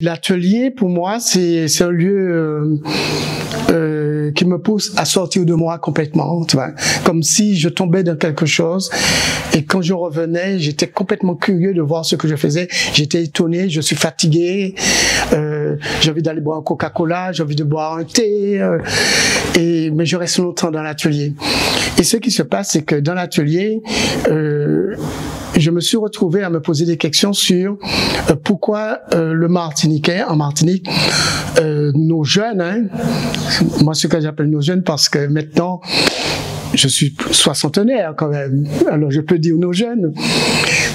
L'atelier, pour moi, c'est un lieu qui me pousse à sortir de moi complètement, tu vois, comme si je tombais dans quelque chose et quand je revenais, j'étais complètement curieux de voir ce que je faisais, j'étais étonné, je suis fatigué, j'ai envie d'aller boire un Coca-Cola, j'ai envie de boire un thé, mais je reste longtemps dans l'atelier. Et ce qui se passe, c'est que dans l'atelier, je me suis retrouvé à me poser des questions sur pourquoi le Martiniquais, en Martinique, nos jeunes, hein, moi ce que j'appelle nos jeunes parce que maintenant je suis soixantenaire quand même, alors je peux dire nos jeunes,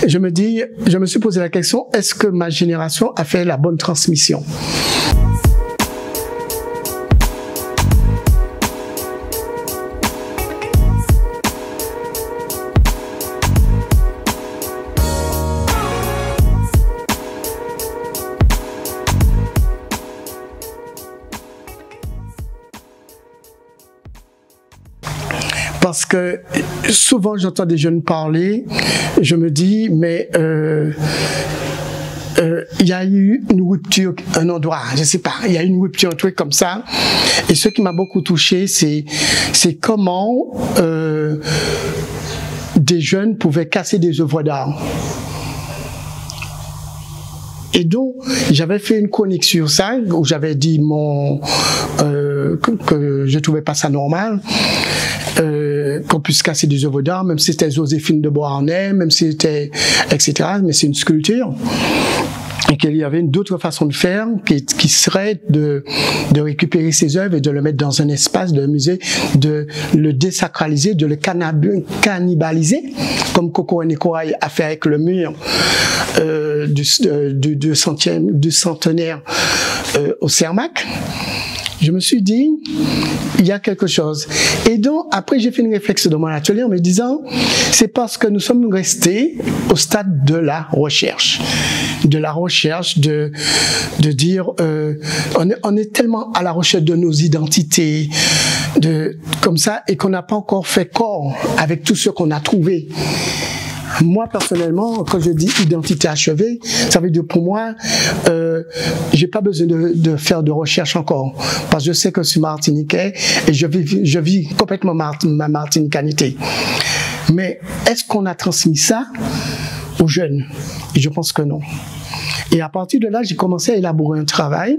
je me suis posé la question, est-ce que ma génération a fait la bonne transmission ? Parce que souvent j'entends des jeunes parler, je me dis, mais il y a eu une rupture, un endroit, je sais pas, il y a eu une rupture, un truc comme ça. Et ce qui m'a beaucoup touché, c'est comment des jeunes pouvaient casser des œuvres d'art. Et donc, j'avais fait une chronique sur ça, où j'avais dit que je trouvais pas ça normal, qu'on puisse casser des œuvres d'art, même si c'était Joséphine de Beauharnais, même si c'était, etc., mais c'est une sculpture. Et qu'il y avait d'autres façons de faire, qui serait de récupérer ces œuvres et de le mettre dans un espace de musée, de le désacraliser, de le cannibaliser, comme Coco Corail a fait avec le mur du centenaire au Cermak. Je me suis dit, il y a quelque chose. Et donc, après, j'ai fait une réflexion dans mon atelier en me disant, c'est parce que nous sommes restés au stade de la recherche. De la recherche, de dire, on est tellement à la recherche de nos identités, comme ça, et qu'on n'a pas encore fait corps avec tout ce qu'on a trouvé. Moi, personnellement, quand je dis identité achevée, ça veut dire pour moi, j'ai pas besoin de faire de recherche encore. Parce que je sais que je suis martiniquais et je vis complètement ma martinicanité. Mais est-ce qu'on a transmis ça aux jeunes? Et je pense que non. Et à partir de là, j'ai commencé à élaborer un travail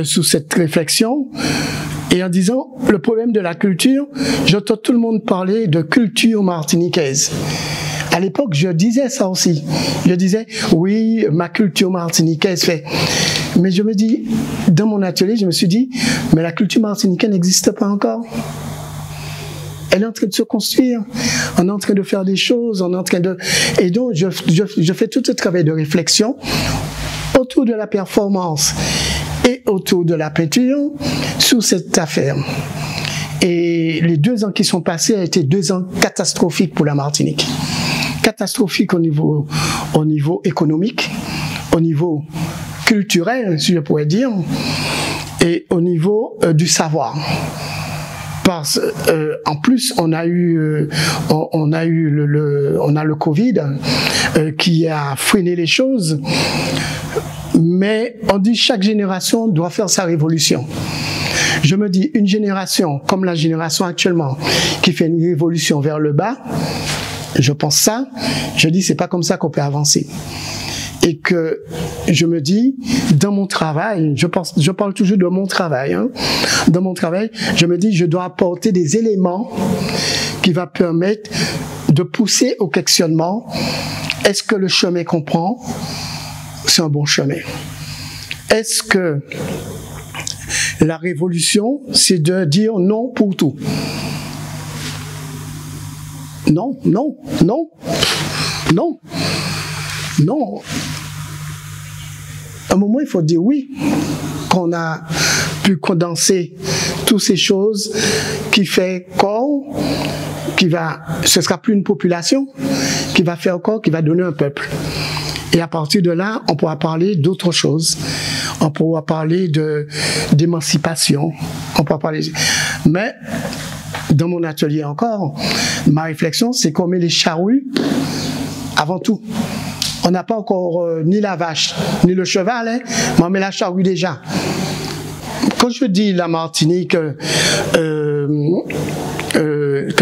sous cette réflexion. Et en disant, le problème de la culture, j'entends tout le monde parler de culture martiniquaise. À l'époque, je disais ça aussi. Je disais, oui, ma culture martiniquaise fait. Mais je me dis, dans mon atelier, je me suis dit, mais la culture martiniquaise n'existe pas encore. Elle est en train de se construire. On est en train de faire des choses. On est en train de... Et donc, je fais tout ce travail de réflexion autour de la performance et autour de la peinture sur cette affaire. Et les 2 ans qui sont passés ont été 2 ans catastrophiques pour la Martinique. Catastrophique au niveau économique, au niveau culturel, si je pourrais dire, et au niveau du savoir. Parce en plus, on a le Covid qui a freiné les choses. Mais on dit chaque génération doit faire sa révolution. Je me dis, une génération comme la génération actuellement qui fait une révolution vers le bas, je pense ça, je dis c'est pas comme ça qu'on peut avancer. Et que je me dis, dans mon travail, je parle toujours de mon travail, hein, dans mon travail, je me dis je dois apporter des éléments qui va permettre de pousser au questionnement. Est-ce que le chemin qu'on prend, c'est un bon chemin? Est-ce que la révolution, c'est de dire non pour tout? Non, non, non, non, non. À un moment, il faut dire oui, qu'on a pu condenser toutes ces choses qui fait corps, ce sera plus une population, qui va faire corps, qui va donner un peuple. Et à partir de là, on pourra parler d'autres choses. On pourra parler d'émancipation. On pourra parler. Mais dans mon atelier encore, ma réflexion, c'est qu'on met les charrues avant tout. On On n'a pas encore ni la vache, ni le cheval, hein, mais on met la charrue déjà. Quand je dis la Martinique, que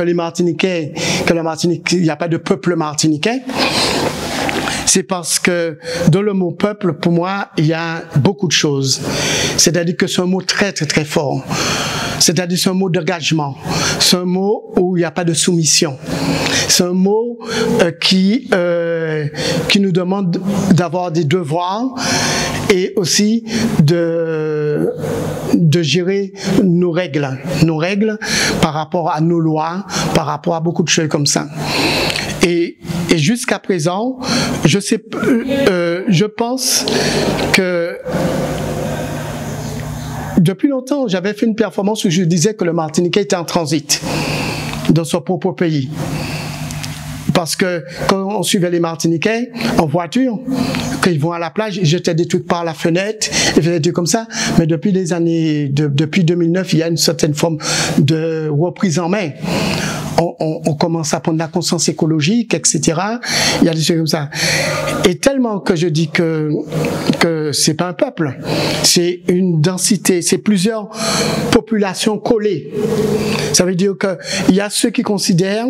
les Martiniquais, que la Martinique, il n'y a pas de peuple martiniquais, c'est parce que dans le mot peuple, pour moi, il y a beaucoup de choses. C'est-à-dire que c'est un mot très, très, très fort. C'est-à-dire c'est un mot d'engagement. C'est un mot où il n'y a pas de soumission. C'est un mot qui nous demande d'avoir des devoirs et aussi de gérer nos règles par rapport à nos lois, par rapport à beaucoup de choses comme ça. Et jusqu'à présent, je pense que depuis longtemps, j'avais fait une performance où je disais que le Martiniquais était en transit dans son propre pays. Parce que quand on suivait les Martiniquais en voiture, quand ils vont à la plage, ils jetaient des trucs par la fenêtre, ils faisaient des trucs comme ça. Mais depuis les années, depuis 2009, il y a une certaine forme de reprise en main. On commence à prendre la conscience écologique, etc. Il y a des choses comme ça. Et tellement que je dis que c'est pas un peuple, c'est une densité, c'est plusieurs populations collées. Ça veut dire que il y a ceux qui considèrent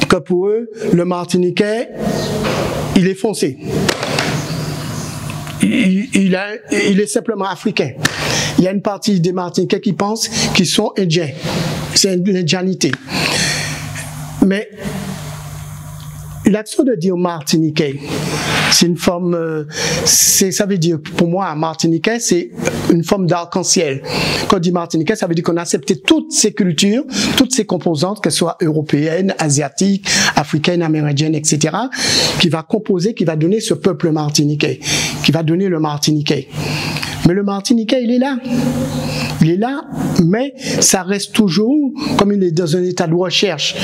que pour eux, le Martiniquais, il est foncé. Il est simplement africain. Il y a une partie des Martiniquais qui pensent qu'ils sont indiens. C'est une indianité. Mais l'action de dire Martiniquais, c'est une forme, ça veut dire, pour moi, Martiniquais, c'est une forme d'arc-en-ciel. Quand on dit Martiniquais, ça veut dire qu'on a accepté toutes ces cultures, toutes ces composantes, qu'elles soient européennes, asiatiques, africaines, amérindiennes, etc., qui va composer, qui va donner ce peuple martiniquais, qui va donner le Martiniquais. Mais le Martiniquais, il est là. Il est là, mais ça reste toujours, comme il est dans un état de recherche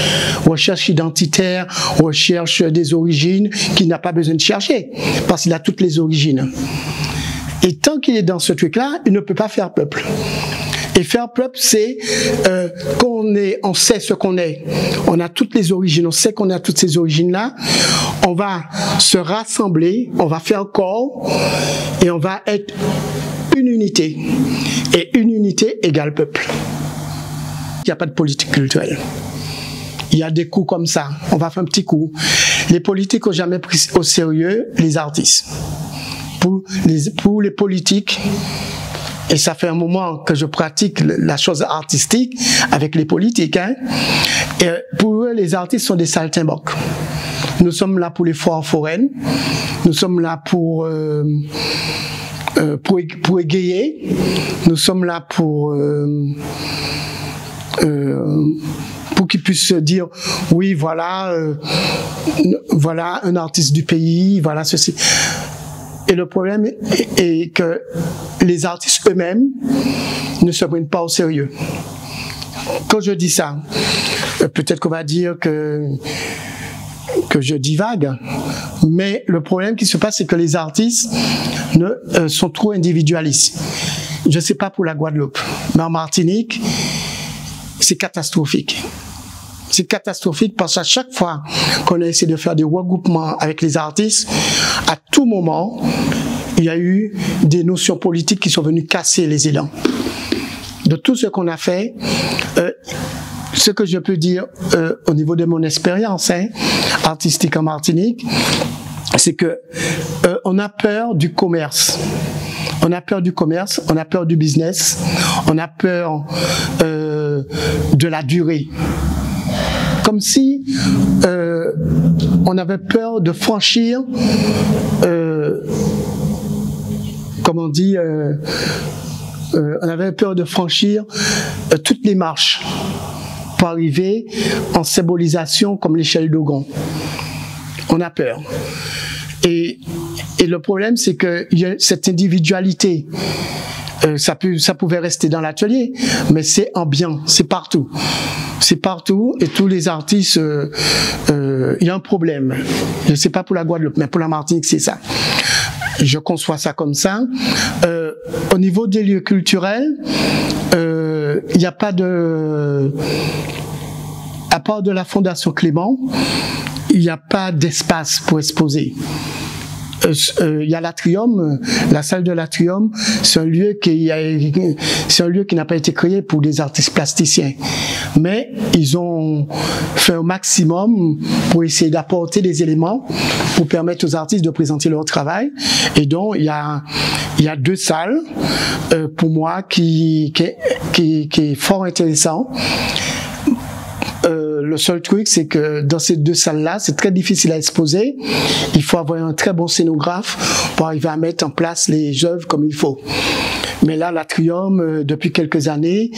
identitaire, recherche des origines, qu'il n'a pas besoin de chercher, parce qu'il a toutes les origines. Et tant qu'il est dans ce truc-là, il ne peut pas faire peuple. Et faire peuple, c'est on sait ce qu'on est. On a toutes les origines, on sait qu'on a toutes ces origines-là. On va se rassembler, on va faire corps, et on va être une unité. Et une unité égale peuple. Il n'y a pas de politique culturelle. Il y a des coups comme ça. On va faire un petit coup. Les politiques n'ont jamais pris au sérieux les artistes. Pour les politiques, et ça fait un moment que je pratique la chose artistique avec les politiques, hein, et pour eux, les artistes sont des saltimbanques. Nous sommes là pour les foires foraines. Nous sommes là pour égayer. Nous sommes là pour qu'ils puissent dire oui, voilà un artiste du pays, voilà ceci. Et le problème est que les artistes eux-mêmes ne se prennent pas au sérieux. Quand je dis ça, peut-être qu'on va dire que je divague, mais le problème qui se passe, c'est que les artistes sont trop individualistes. Je ne sais pas pour la Guadeloupe, mais en Martinique, c'est catastrophique. C'est catastrophique parce qu'à chaque fois qu'on a essayé de faire des regroupements avec les artistes, à tout moment, il y a eu des notions politiques qui sont venues casser les élans. De tout ce qu'on a fait, ce que je peux dire au niveau de mon expérience artistique en Martinique, c'est que on a peur du commerce. On a peur du commerce, on a peur du business, on a peur de la durée. Comme si on avait peur de franchir, comment on dit, on avait peur de franchir toutes les marches pour arriver en symbolisation comme l'échelle d'Ogon. On a peur. Et le problème, c'est que cette individualité, ça pouvait rester dans l'atelier, mais c'est ambiant, c'est partout. C'est partout et tous les artistes, il y a un problème. Je ne sais pas pour la Guadeloupe, mais pour la Martinique, c'est ça. Je conçois ça comme ça. Au niveau des lieux culturels, il n'y a pas de... À part de la Fondation Clément, il n'y a pas d'espace pour exposer. il y a l'Atrium, la salle de l'Atrium, c'est un lieu qui n'a pas été créé pour des artistes plasticiens. Mais ils ont fait un maximum pour essayer d'apporter des éléments pour permettre aux artistes de présenter leur travail. Et donc, il y a 2 salles, pour moi, qui est fort intéressant. Le seul truc, c'est que dans ces 2 salles-là, c'est très difficile à exposer. Il faut avoir un très bon scénographe pour arriver à mettre en place les œuvres comme il faut. Mais là, l'Atrium, depuis quelques années,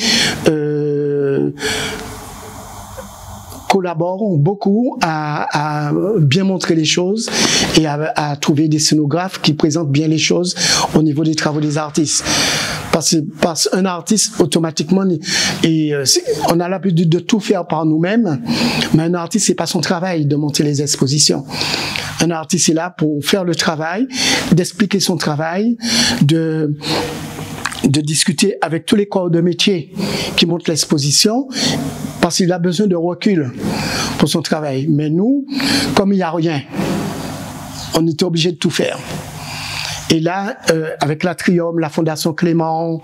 collaborent beaucoup à bien montrer les choses et à trouver des scénographes qui présentent bien les choses au niveau des travaux des artistes. Parce qu'un artiste, automatiquement, on a l'habitude de tout faire par nous-mêmes, mais un artiste, c'est pas son travail de monter les expositions. Un artiste est là pour faire le travail, d'expliquer son travail, de discuter avec tous les corps de métier qui montent l'exposition, parce qu'il a besoin de recul pour son travail. Mais nous, comme il n'y a rien, on était obligé de tout faire. Et là, avec l'Atrium, la Fondation Clément,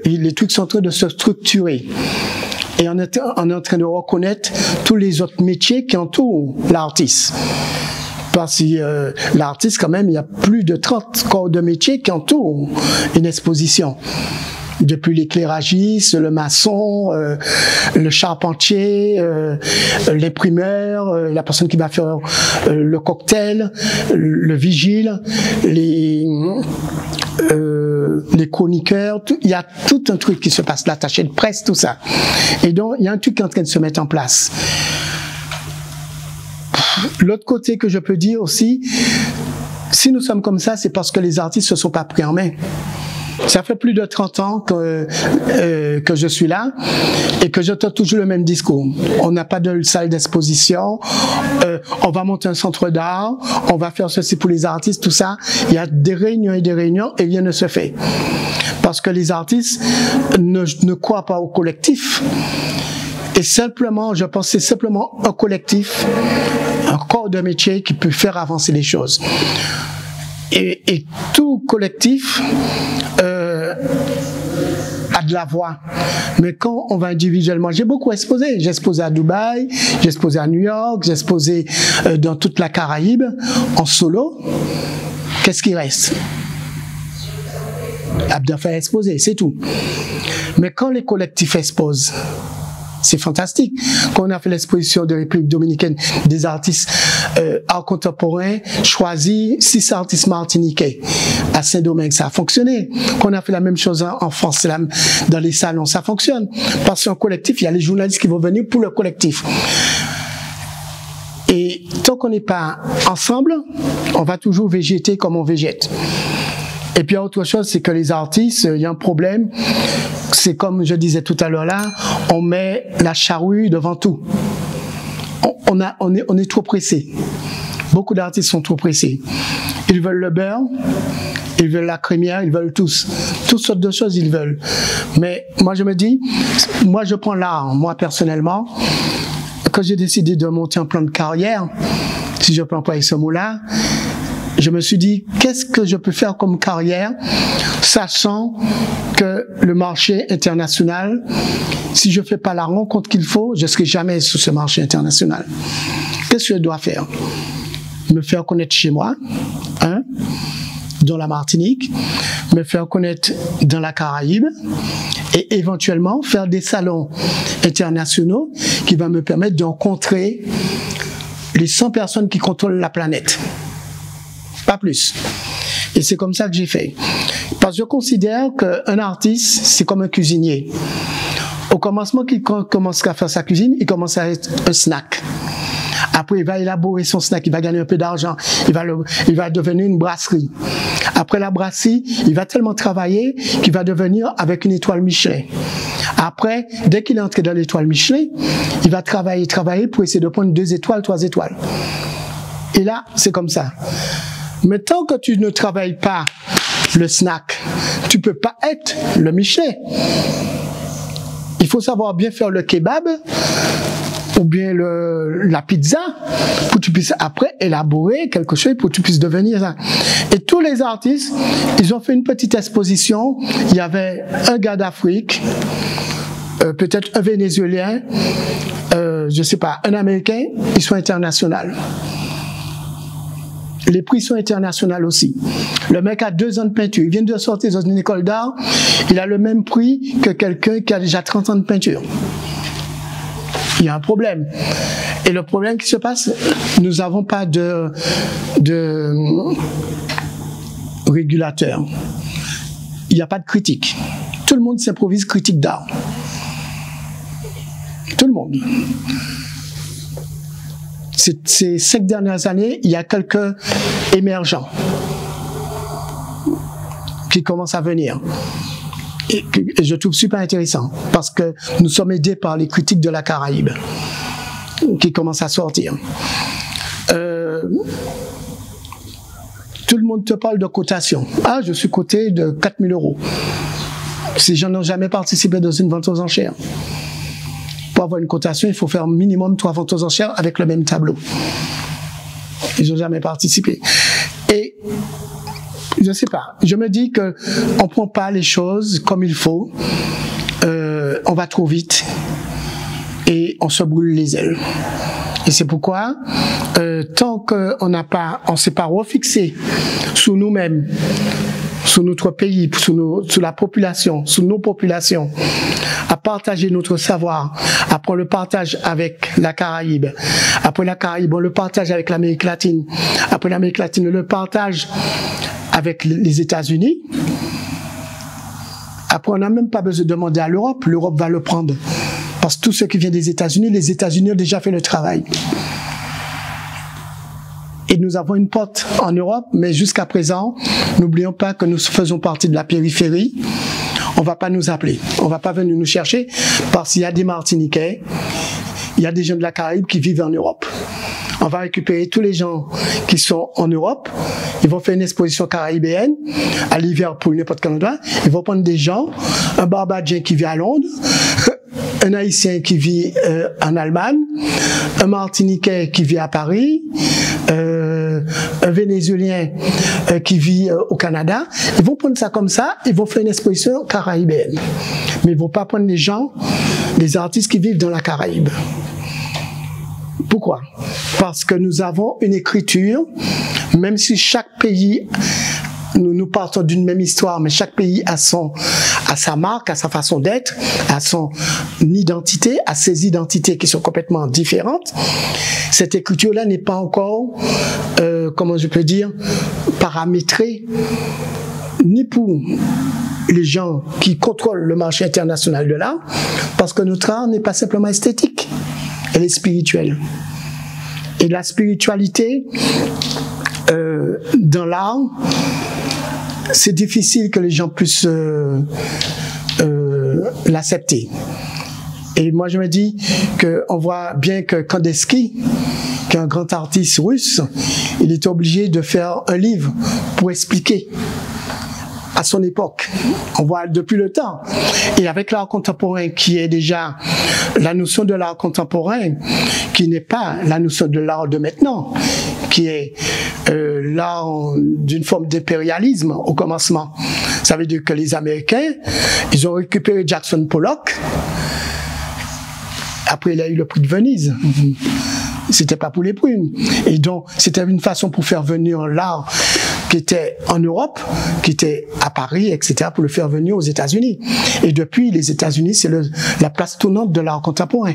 les trucs sont en train de se structurer. Et on est en train de reconnaître tous les autres métiers qui entourent l'artiste. Parce que l'artiste, quand même, il y a plus de 30 corps de métier qui entourent une exposition. Depuis l'éclairagiste, le maçon, le charpentier, l'imprimeur, la personne qui va faire le cocktail, le vigile, les chroniqueurs, il y a tout un truc qui se passe, l'attaché de presse, tout ça. Et donc, il y a un truc qui est en train de se mettre en place. L'autre côté que je peux dire aussi, si nous sommes comme ça, c'est parce que les artistes se sont pas pris en main. Ça fait plus de 30 ans que je suis là et que j'entends toujours le même discours. On n'a pas de salle d'exposition, on va monter un centre d'art, on va faire ceci pour les artistes, tout ça. Il y a des réunions et rien ne se fait. Parce que les artistes ne croient pas au collectif. Et simplement, je pense que c'est simplement un collectif, un corps de métier qui peut faire avancer les choses. Et tout collectif a de la voix. Mais quand on va individuellement, j'ai beaucoup exposé. J'ai exposé à Dubaï, j'ai exposé à New York, j'ai exposé dans toute la Caraïbe, en solo. Qu'est-ce qui reste? Abdel fait exposer, c'est tout. Mais quand les collectifs exposent, c'est fantastique. Quand on a fait l'exposition de la République dominicaine des artistes art contemporain, choisi 6 artistes martiniquais à Saint-Domingue, ça a fonctionné. Quand on a fait la même chose en France, dans les salons, ça fonctionne. Parce qu'un collectif, il y a les journalistes qui vont venir pour le collectif. Et tant qu'on n'est pas ensemble, on va toujours végéter comme on végète. Et puis autre chose, c'est que les artistes, il y a un problème, c'est comme je disais tout à l'heure là, on met la charrue devant tout. On est trop pressé. Beaucoup d'artistes sont trop pressés. Ils veulent le beurre, ils veulent la crémière, ils veulent tous. Toutes sortes de choses ils veulent. Mais moi je me dis, moi je prends l'art, moi personnellement, quand j'ai décidé de monter un plan de carrière, si je peux employer ce mot-là, je me suis dit, qu'est-ce que je peux faire comme carrière, sachant que le marché international, si je ne fais pas la rencontre qu'il faut, je ne serai jamais sur ce marché international. Qu'est-ce que je dois faire? Me faire connaître chez moi, dans la Martinique, me faire connaître dans la Caraïbe, et éventuellement faire des salons internationaux qui vont me permettre de rencontrer les 100 personnes qui contrôlent la planète. Pas plus. Et c'est comme ça que j'ai fait. Parce que je considère qu'un artiste, c'est comme un cuisinier. Au commencement, qu'il commence à faire sa cuisine, il commence à être un snack. Après, il va élaborer son snack, il va gagner un peu d'argent, il va devenir une brasserie. Après la brasserie, il va tellement travailler qu'il va devenir avec une étoile Michelin. Après, dès qu'il est entré dans l'étoile Michelin, il va travailler pour essayer de prendre 2 étoiles, 3 étoiles. Et là, c'est comme ça. Mais tant que tu ne travailles pas le snack, tu peux pas être le Michelin. Il faut savoir bien faire le kebab ou bien la pizza, pour que tu puisses après élaborer quelque chose pour que tu puisses devenir ça. Et tous les artistes, ils ont fait une petite exposition. Il y avait un gars d'Afrique, peut-être un Vénézuélien, je sais pas, un Américain, ils sont internationaux. Les prix sont internationaux aussi. Le mec a 2 ans de peinture. Il vient de sortir dans une école d'art. Il a le même prix que quelqu'un qui a déjà 30 ans de peinture. Il y a un problème. Et le problème qui se passe, nous n'avons pas de régulateur. Il n'y a pas de critique. Tout le monde s'improvise critique d'art. Tout le monde. Ces 5 dernières années, il y a quelques émergents qui commencent à venir. Et je trouve super intéressant parce que nous sommes aidés par les critiques de la Caraïbe qui commencent à sortir. Tout le monde te parle de cotation. Ah, je suis coté de 4 000 €. Ces gens n'ont jamais participé dans une vente aux enchères. Pour avoir une cotation, il faut faire minimum 3 ventes aux enchères avec le même tableau. Ils n'ont jamais participé. Et je ne sais pas, je me dis qu'on ne prend pas les choses comme il faut, on va trop vite et on se brûle les ailes. Et c'est pourquoi, tant qu'on ne s'est pas refixé sur nous-mêmes, sur notre pays, sur la population, sur nos populations, à partager notre savoir. Après, on le partage avec la Caraïbe. Après la Caraïbe, on le partage avec l'Amérique latine. Après l'Amérique latine, on le partage avec les États-Unis. Après, on n'a même pas besoin de demander à l'Europe. L'Europe va le prendre. Parce que tout ce qui vient des États-Unis, les États-Unis ont déjà fait le travail. Et nous avons une porte en Europe, mais jusqu'à présent, n'oublions pas que nous faisons partie de la périphérie. On ne va pas nous appeler, on ne va pas venir nous chercher, parce qu'il y a des Martiniquais, il y a des gens de la Caraïbe qui vivent en Europe. On va récupérer tous les gens qui sont en Europe, ils vont faire une exposition caribéenne à Liverpool, n'importe quel endroit, ils vont prendre des gens, un Barbadien qui vit à Londres, un Haïtien qui vit en Allemagne, un Martiniquais qui vit à Paris, un Vénézuélien qui vit au Canada. Ils vont prendre ça comme ça, ils vont faire une exposition caribéenne. Mais ils ne vont pas prendre les gens, les artistes qui vivent dans la Caraïbe. Pourquoi? Parce que nous avons une écriture, même si chaque pays, nous partons d'une même histoire, mais chaque pays a sa marque, a sa façon d'être, a son identité, a ses identités qui sont complètement différentes. Cette écriture-là n'est pas encore, comment je peux dire, paramétrée, ni pour les gens qui contrôlent le marché international de l'art, parce que notre art n'est pas simplement esthétique, elle est spirituelle. Et la spiritualité, dans l'art, c'est difficile que les gens puissent l'accepter. Et moi, je me dis qu'on voit bien que Kandinsky, qui est un grand artiste russe, il était obligé de faire un livre pour expliquer à son époque. On voit depuis le temps. Et avec l'art contemporain qui est déjà la notion de l'art contemporain, qui n'est pas la notion de l'art de maintenant, qui est l'art d'une forme d'impérialisme au commencement. Ça veut dire que les Américains, ils ont récupéré Jackson Pollock. Après, il a eu le prix de Venise. C'était pas pour les prunes. Et donc, c'était une façon pour faire venir l'art qui était en Europe, qui était à Paris, etc., pour le faire venir aux États-Unis. Et depuis, les États-Unis, c'est la place tournante de l'art contemporain.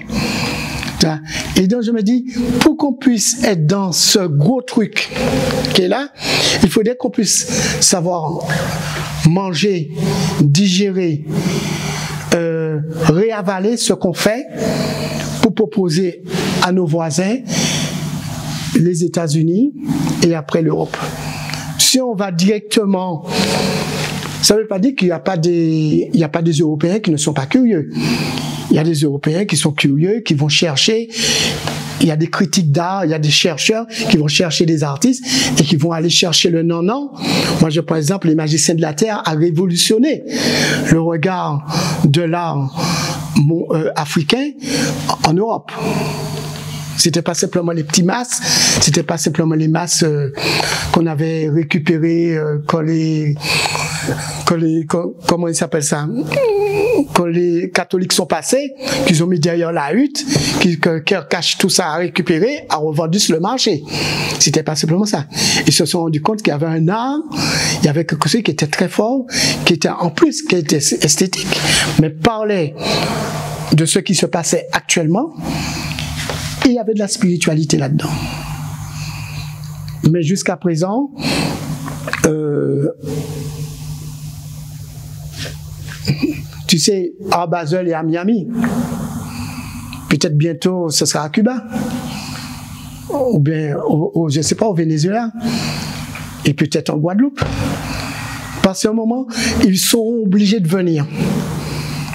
Et donc, je me dis, pour qu'on puisse être dans ce gros truc qui est là, il faudrait qu'on puisse savoir manger, digérer, réavaler ce qu'on fait pour proposer à nos voisins, les États-Unis et après l'Europe. Si on va directement, ça ne veut pas dire qu'il n'y a pas des Européens qui ne sont pas curieux. Il y a des Européens qui sont curieux, qui vont chercher. Il y a des critiques d'art, il y a des chercheurs qui vont chercher des artistes et qui vont aller chercher le non-non. Moi, par exemple, Les Magiciens de la Terre a révolutionné le regard de l'art africains en Europe. C'était pas simplement les petits masses, c'était pas simplement les masses qu'on avait récupérées comment ils s'appellent ça, quand les catholiques sont passés, qu'ils ont mis derrière la hutte, qu'ils cachent tout ça à récupérer, à revendu sur le marché. C'était pas simplement ça. Ils se sont rendus compte qu'il y avait un art, il y avait quelque chose qui était très fort, qui était en plus, qui était esthétique, mais parlait de ce qui se passait actuellement. Il y avait de la spiritualité là-dedans. Mais jusqu'à présent, tu sais, à Basel et à Miami, peut-être bientôt ce sera à Cuba, ou bien, je ne sais pas, au Venezuela, et peut-être en Guadeloupe. Parce qu'à un moment, ils seront obligés de venir.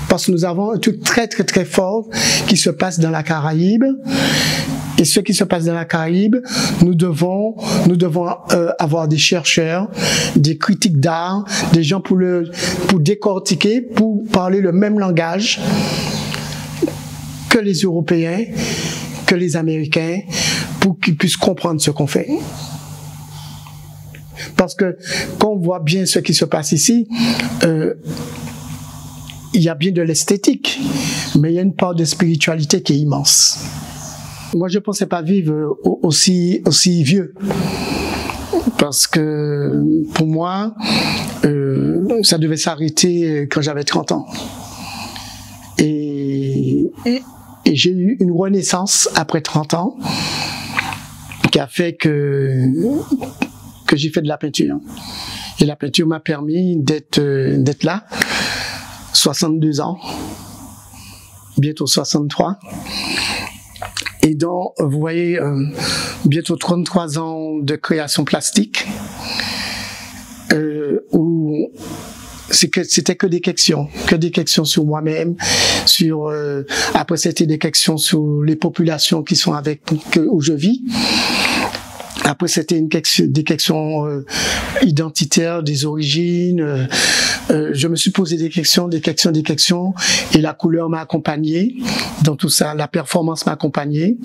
Parce que nous avons un truc très très très fort qui se passe dans la Caraïbe. Et ce qui se passe dans la Caraïbe, nous devons avoir des chercheurs, des critiques d'art, des gens pour décortiquer, pour parler le même langage que les Européens, que les Américains, pour qu'ils puissent comprendre ce qu'on fait. Parce que quand on voit bien ce qui se passe ici, il y a bien de l'esthétique, mais il y a une part de spiritualité qui est immense. Moi, je ne pensais pas vivre aussi vieux, parce que pour moi, ça devait s'arrêter quand j'avais 30 ans. Et j'ai eu une renaissance après 30 ans qui a fait que j'ai fait de la peinture. Et la peinture m'a permis d'être là. 62 ans, bientôt 63. Et donc, vous voyez, bientôt 33 ans de création plastique, où c'était que des questions sur moi-même, après c'était des questions sur les populations qui sont où je vis. Après, c'était des questions identitaires, des origines. Je me suis posé des questions, et la couleur m'a accompagné dans tout ça. La performance m'a accompagné.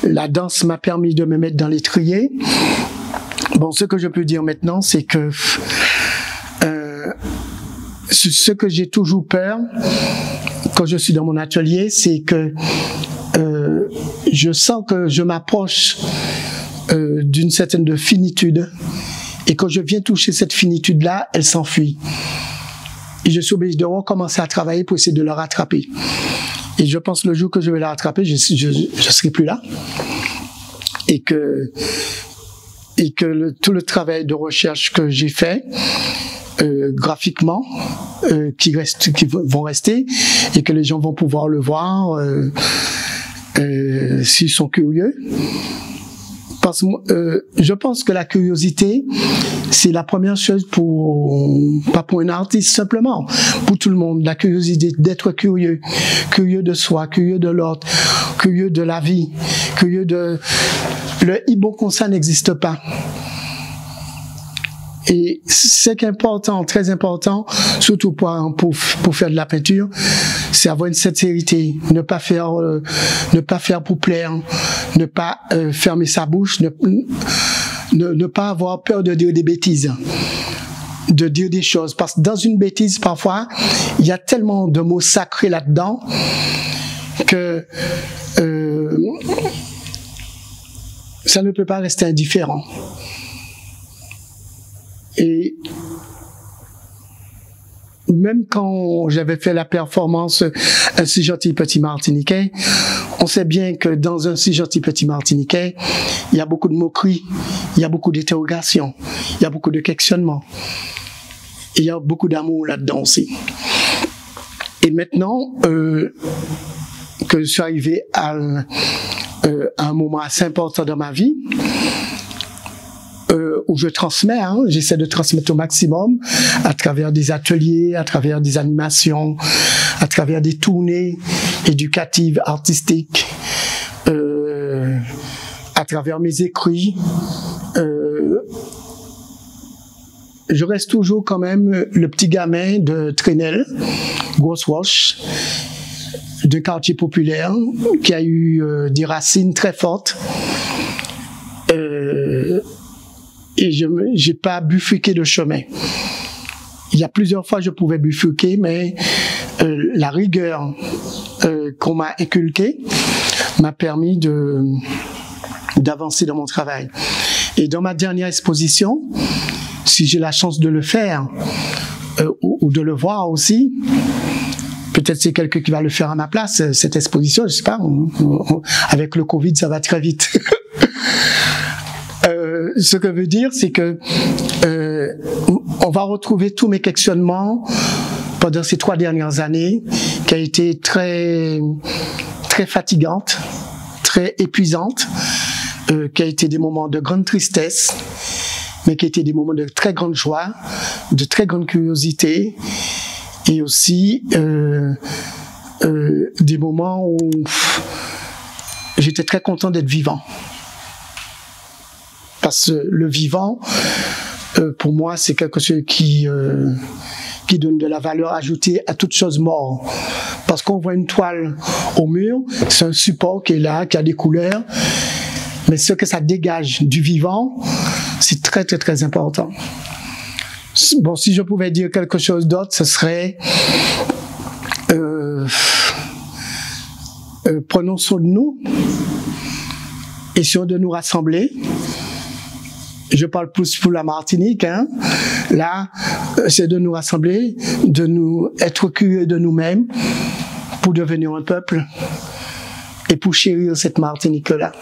La danse m'a permis de me mettre dans l'étrier. Bon, ce que je peux dire maintenant, c'est que ce que j'ai toujours peur quand je suis dans mon atelier, c'est que je sens que je m'approche d'une certaine de finitude, et quand je viens toucher cette finitude-là, elle s'enfuit. Et je suis obligé de recommencer à travailler pour essayer de la rattraper. Et je pense que le jour que je vais la rattraper, je serai plus là. Et que tout le travail de recherche que j'ai fait, graphiquement, qui vont rester, et que les gens vont pouvoir le voir s'ils sont curieux. Parce que je pense que la curiosité, c'est la première chose pas pour un artiste simplement, pour tout le monde. La curiosité d'être curieux de soi, curieux de l'autre, curieux de la vie, le hiboconça n'existe pas. Et ce qui est important, très important, surtout pour faire de la peinture, c'est avoir une sincérité, ne pas faire pour plaire, ne pas fermer sa bouche, ne pas avoir peur de dire des bêtises, de dire des choses. Parce que dans une bêtise, parfois, il y a tellement de mots sacrés là-dedans que ça ne peut pas rester indifférent. Et même quand j'avais fait la performance Un si gentil petit Martiniquais, on sait bien que dans Un si gentil petit Martiniquais, il y a beaucoup de moqueries, il y a beaucoup d'interrogations, il y a beaucoup de questionnements, il y a beaucoup d'amour là-dedans aussi. Et maintenant que je suis arrivé à un moment assez important dans ma vie, où je transmets, j'essaie de transmettre au maximum à travers des ateliers, à travers des animations, à travers des tournées éducatives, artistiques, à travers mes écrits. Je reste toujours quand même le petit gamin de Trenel, Grosse Roche, d'un quartier populaire qui a eu des racines très fortes. Et je n'ai pas bifurqué de chemin. Il y a plusieurs fois je pouvais bifurquer, mais la rigueur qu'on m'a inculquée m'a permis d'avancer dans mon travail. Et dans ma dernière exposition, si j'ai la chance de le faire ou de le voir aussi, peut-être c'est quelqu'un qui va le faire à ma place, cette exposition, je sais pas, avec le Covid, ça va très vite. Ce que veut dire, c'est que on va retrouver tous mes questionnements pendant ces 3 dernières années, qui a été très fatigante, très épuisante, qui a été des moments de grande tristesse, mais qui a été des moments de très grande joie, de très grande curiosité, et aussi des moments où j'étais très content d'être vivant. Parce que le vivant, pour moi, c'est quelque chose qui donne de la valeur ajoutée à toute chose morte. Parce qu'on voit une toile au mur, c'est un support qui est là, qui a des couleurs, mais ce que ça dégage du vivant, c'est très, très, très important. Bon, si je pouvais dire quelque chose d'autre, ce serait prenons soin de nous, essayons de nous rassembler. Je parle plus pour la Martinique, hein. Là, c'est de nous rassembler, de nous être curieux de nous-mêmes pour devenir un peuple et pour chérir cette Martinique-là.